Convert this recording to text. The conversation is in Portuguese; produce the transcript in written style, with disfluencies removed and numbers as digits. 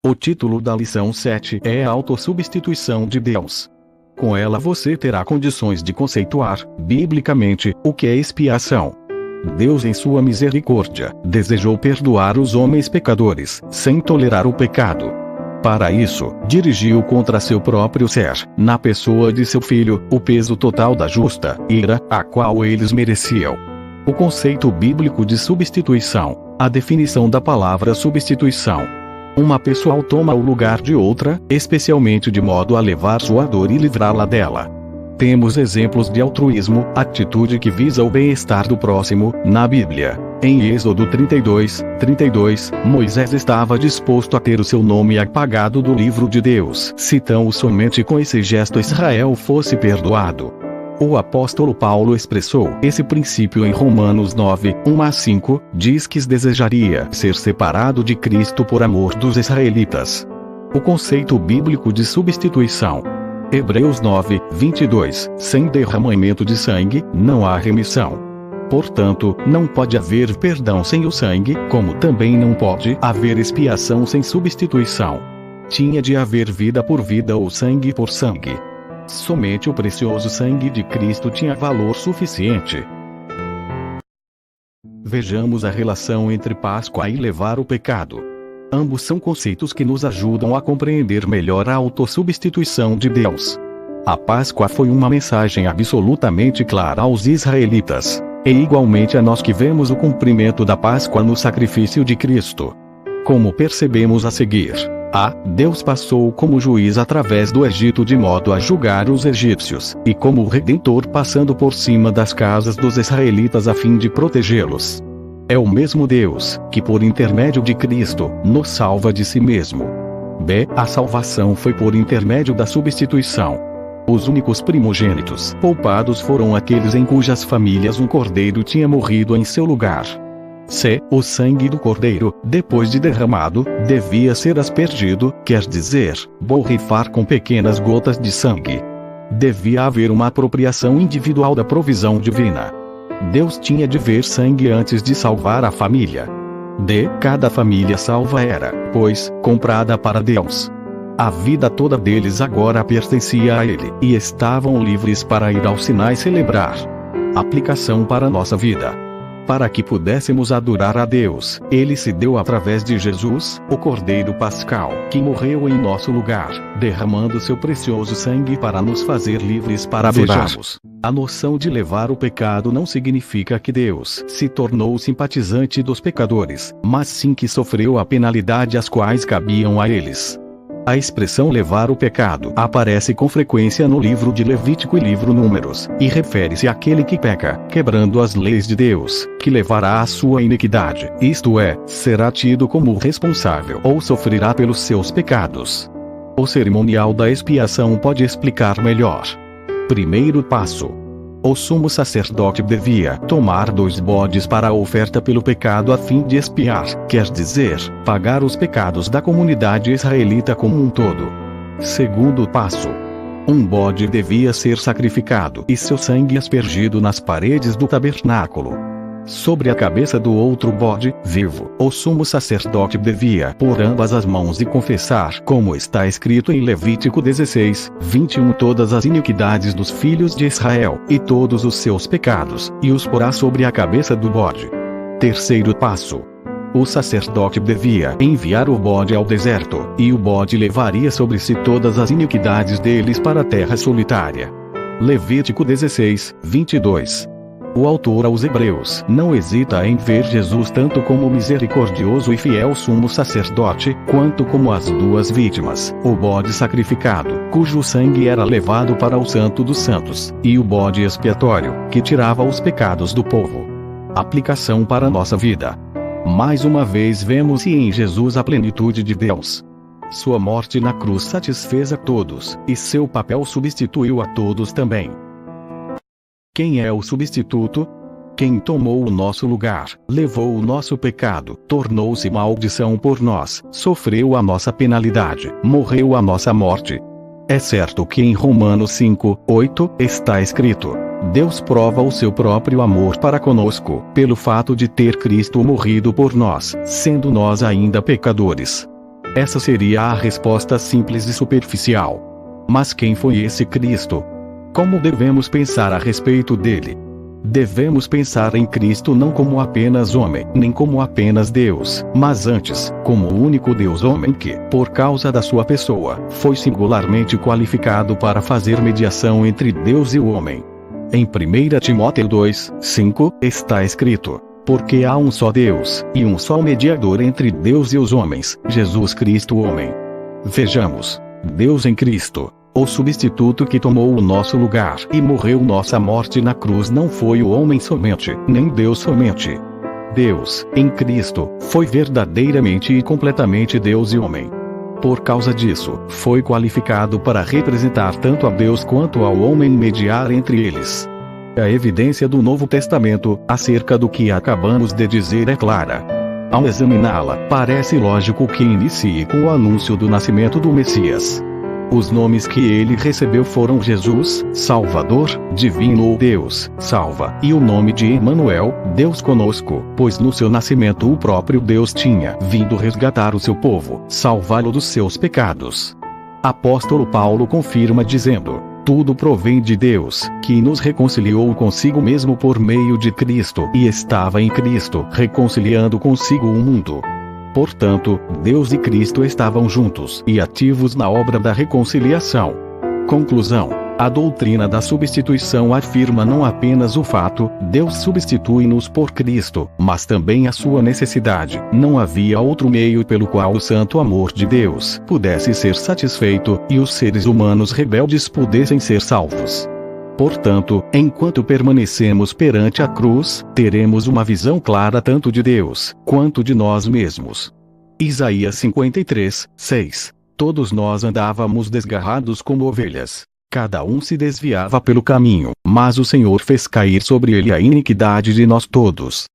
O título da lição 7 é a autossubstituição de Deus. Com ela você terá condições de conceituar, biblicamente, o que é expiação. Deus, em sua misericórdia, desejou perdoar os homens pecadores, sem tolerar o pecado. Para isso, dirigiu contra seu próprio ser, na pessoa de seu Filho, o peso total da justa ira, a qual eles mereciam. O conceito bíblico de substituição, a definição da palavra substituição. Uma pessoa toma o lugar de outra, especialmente de modo a levar sua dor e livrá-la dela. Temos exemplos de altruísmo, atitude que visa o bem-estar do próximo, na Bíblia. Em Êxodo 32, Moisés estava disposto a ter o seu nome apagado do livro de Deus, se tão somente com esse gesto Israel fosse perdoado. O apóstolo Paulo expressou esse princípio em Romanos 9:1-5, diz que desejaria ser separado de Cristo por amor dos israelitas. O conceito bíblico de substituição. Hebreus 9:22, sem derramamento de sangue, não há remissão. Portanto, não pode haver perdão sem o sangue, como também não pode haver expiação sem substituição. Tinha de haver vida por vida ou sangue por sangue. Somente o precioso sangue de Cristo tinha valor suficiente. Vejamos a relação entre Páscoa e levar o pecado. Ambos são conceitos que nos ajudam a compreender melhor a autossubstituição de Deus. A Páscoa foi uma mensagem absolutamente clara aos israelitas, e igualmente a nós que vemos o cumprimento da Páscoa no sacrifício de Cristo. Como percebemos a seguir, Deus passou como juiz através do Egito de modo a julgar os egípcios, e como Redentor passando por cima das casas dos israelitas a fim de protegê-los. É o mesmo Deus, que por intermédio de Cristo, nos salva de si mesmo. A salvação foi por intermédio da substituição. Os únicos primogênitos poupados foram aqueles em cujas famílias um cordeiro tinha morrido em seu lugar. O sangue do cordeiro, depois de derramado, devia ser aspergido, quer dizer, borrifar com pequenas gotas de sangue. Devia haver uma apropriação individual da provisão divina. Deus tinha de ver sangue antes de salvar a família. Cada família salva era, pois, comprada para Deus. A vida toda deles agora pertencia a Ele, e estavam livres para ir ao Sinai celebrar. Aplicação para nossa vida. Para que pudéssemos adorar a Deus, Ele se deu através de Jesus, o Cordeiro Pascal, que morreu em nosso lugar, derramando seu precioso sangue para nos fazer livres para adorarmos. A noção de levar o pecado não significa que Deus se tornou simpatizante dos pecadores, mas sim que sofreu a penalidade as quais cabiam a eles. A expressão levar o pecado aparece com frequência no livro de Levítico e livro Números, e refere-se àquele que peca, quebrando as leis de Deus, que levará a sua iniquidade, isto é, será tido como responsável ou sofrerá pelos seus pecados. O cerimonial da expiação pode explicar melhor. Primeiro passo. O sumo sacerdote devia tomar 2 bodes para a oferta pelo pecado a fim de expiar, quer dizer, pagar os pecados da comunidade israelita como um todo. Segundo passo. Um bode devia ser sacrificado e seu sangue aspergido nas paredes do tabernáculo. Sobre a cabeça do outro bode, vivo, o sumo sacerdote devia pôr ambas as mãos e confessar, como está escrito em Levítico 16:21, todas as iniquidades dos filhos de Israel, e todos os seus pecados, e os porá sobre a cabeça do bode. Terceiro passo. O sacerdote devia enviar o bode ao deserto, e o bode levaria sobre si todas as iniquidades deles para a terra solitária. Levítico 16:22. O autor aos Hebreus não hesita em ver Jesus tanto como misericordioso e fiel sumo sacerdote, quanto como as 2 vítimas, o bode sacrificado, cujo sangue era levado para o Santo dos Santos, e o bode expiatório, que tirava os pecados do povo. Aplicação para nossa vida. Mais uma vez vemos em Jesus a plenitude de Deus. Sua morte na cruz satisfez a todos, e seu papel substituiu a todos também. Quem é o substituto? Quem tomou o nosso lugar, levou o nosso pecado, tornou-se maldição por nós, sofreu a nossa penalidade, morreu a nossa morte. É certo que em Romanos 5:8 está escrito: Deus prova o seu próprio amor para conosco, pelo fato de ter Cristo morrido por nós, sendo nós ainda pecadores. Essa seria a resposta simples e superficial. Mas quem foi esse Cristo? Como devemos pensar a respeito dele? Devemos pensar em Cristo não como apenas homem, nem como apenas Deus, mas antes, como o único Deus-homem que, por causa da sua pessoa, foi singularmente qualificado para fazer mediação entre Deus e o homem. Em 1 Timóteo 2:5, está escrito: porque há um só Deus, e um só mediador entre Deus e os homens, Jesus Cristo o homem. Vejamos, Deus em Cristo, o substituto que tomou o nosso lugar e morreu nossa morte na cruz, não foi o homem somente, nem Deus somente. Deus, em Cristo, foi verdadeiramente e completamente Deus e homem. Por causa disso, foi qualificado para representar tanto a Deus quanto ao homem e mediar entre eles. A evidência do Novo Testamento, acerca do que acabamos de dizer, é clara. Ao examiná-la, parece lógico que inicie com o anúncio do nascimento do Messias. Os nomes que ele recebeu foram Jesus, Salvador, Divino ou Deus, Salva, e o nome de Emanuel, Deus conosco, pois no seu nascimento o próprio Deus tinha vindo resgatar o seu povo, salvá-lo dos seus pecados. Apóstolo Paulo confirma dizendo: tudo provém de Deus, que nos reconciliou consigo mesmo por meio de Cristo e estava em Cristo, reconciliando consigo o mundo. Portanto, Deus e Cristo estavam juntos e ativos na obra da reconciliação. Conclusão: a doutrina da substituição afirma não apenas o fato, Deus substitui-nos por Cristo, mas também a sua necessidade. Não havia outro meio pelo qual o santo amor de Deus pudesse ser satisfeito, e os seres humanos rebeldes pudessem ser salvos. Portanto, enquanto permanecemos perante a cruz, teremos uma visão clara tanto de Deus, quanto de nós mesmos. Isaías 53:6. Todos nós andávamos desgarrados como ovelhas. Cada um se desviava pelo caminho, mas o Senhor fez cair sobre ele a iniquidade de nós todos.